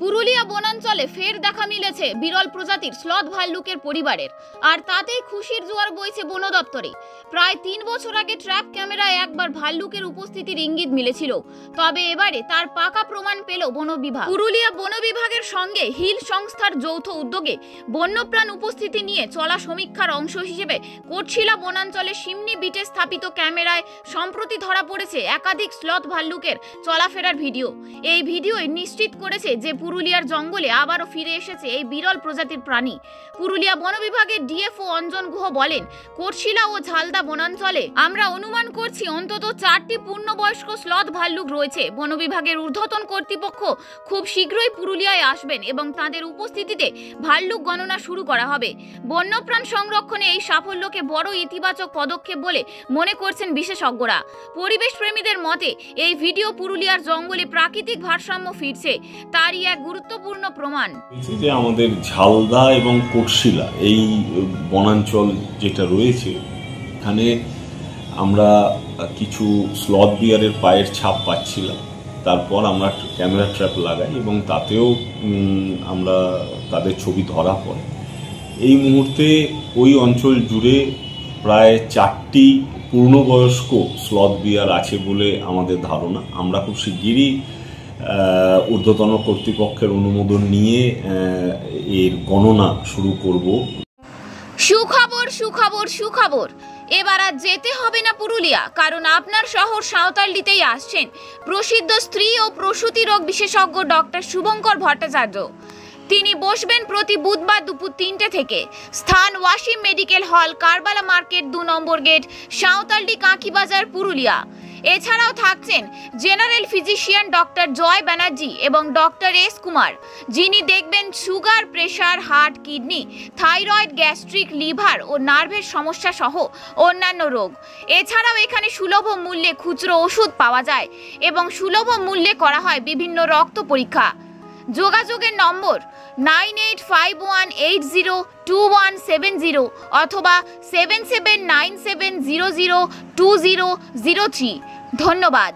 পুরুলিয়া বনাঞ্চলে ফের দেখা মিলেছে বিরল প্রজাতির স্লথ ভাল্লুকের পরিবারের, আর তাতেই খুশির জোয়ার বইছে বন দপ্তরে। প্রায় 3 বছর আগে ট্র্যাপ ক্যামেরায় একবার ভাল্লুকের উপস্থিতির ইঙ্গিত মিলেছিল, তবে এবারে তার পাকা প্রমাণ পেল বন বিভাগ। পুরুলিয়া বন বিভাগের সঙ্গে হিল সংস্থার যৌথ উদ্যোগে বন্যপ্রাণ উপস্থিতি নিয়ে চলা সমীক্ষার অংশ হিসেবে কোটশিলা বনাঞ্চলে সিমনি বিটে স্থাপিত ক্যামেরায় সম্প্রতি ধরা পড়েছে একাধিক স্লথ ভাল্লুকের চলাফেরার ভিডিও। এই ভিডিওই নিশ্চিত করেছে যে পুরুলিয়ার জঙ্গলে আবারও ফিরে এসেছে এই বিরল প্রজাতির প্রাণী। পুরুলিয়া বন বিভাগের ডিএফও অঞ্জন গুহ বলেন, কোটশিলা ও ঝালদা বনাঞ্চলে আমরা অনুমান করছি অন্তত 4টি পূর্ণবয়স্ক স্লথ ভাল্লুক রয়েছে। বন বিভাগের ঊর্ধ্বতন কর্তৃপক্ষ খুব শীঘ্রই পুরুলিয়ায় আসবেন এবং তাদের উপস্থিতিতে ভাল্লুক গণনা শুরু করা হবে। বন্যপ্রাণ সংরক্ষণে এই সাফল্যকে বড় ইতিবাচক পদক্ষেপ বলে মনে করছেন বিশেষজ্ঞরা। পরিবেশ প্রেমীদের মতে এই ভিডিও পুরুলিয়ার জঙ্গলে প্রাকৃতিক ভারসাম্য ফিরছে তারই এক গুরুত্বপূর্ণ প্রমাণ। যে আমাদের ঝালদা এবং কোটশিলা এই বনাঞ্চল যেটা রয়েছে, এখানে আমরা কিছু স্লথ বিয়ারের পায়ের ছাপ পাচ্ছিলাম। তারপর আমরা ক্যামেরা ট্র্যাপ লাগাই এবং তাতেও আমরা তাদের ছবি ধরা পড়ে। এই মুহূর্তে ওই অঞ্চল জুড়ে প্রায় 4টি পূর্ণবয়স্ক স্লথ বিয়ার আছে বলে আমাদের ধারণা। আমরা খুব শিগগিরই ঊর্ধ্বতন কর্তৃপক্ষের অনুমোদন নিয়ে এর গণনা শুরু করব। সুখবর সুখবর সুখবর, এবার আর যেতে হবে না পুরুলিয়া, কারণ আপনার শহর সাঁওতালডিতেই আসছেন প্রসিদ্ধ স্ত্রী ও প্রসূতি রোগ বিশেষজ্ঞ ডক্টর শুভঙ্কর ভট্টাচার্য। তিনি বসবেন প্রতি বুধবার দুপুর 3টে থেকে। স্থান Wasim medical hall, Karbala market 2 নম্বর গেট, সাঁওতালডি কাঁকিবাজার, পুরুলিয়া। এছাড়াও থাকছেন general physician doctor Joy Banerjee এবং ডক্টর এস কুমার, যিনি দেখবেন sugar, pressure, heart, kidney, thyroid, gastric, liver ও নার্ভের সমস্যা সহ অন্যান্য রোগ। এছাড়াও এখানে সুলভ মূল্যে খুচরো ওষুধ পাওয়া যায় এবং সুলভ মূল্যে করা হয় বিভিন্ন রক্ত পরীক্ষা। যোগাযোগের নম্বর 9851802170 অথবা 7797002003। ধন্যবাদ।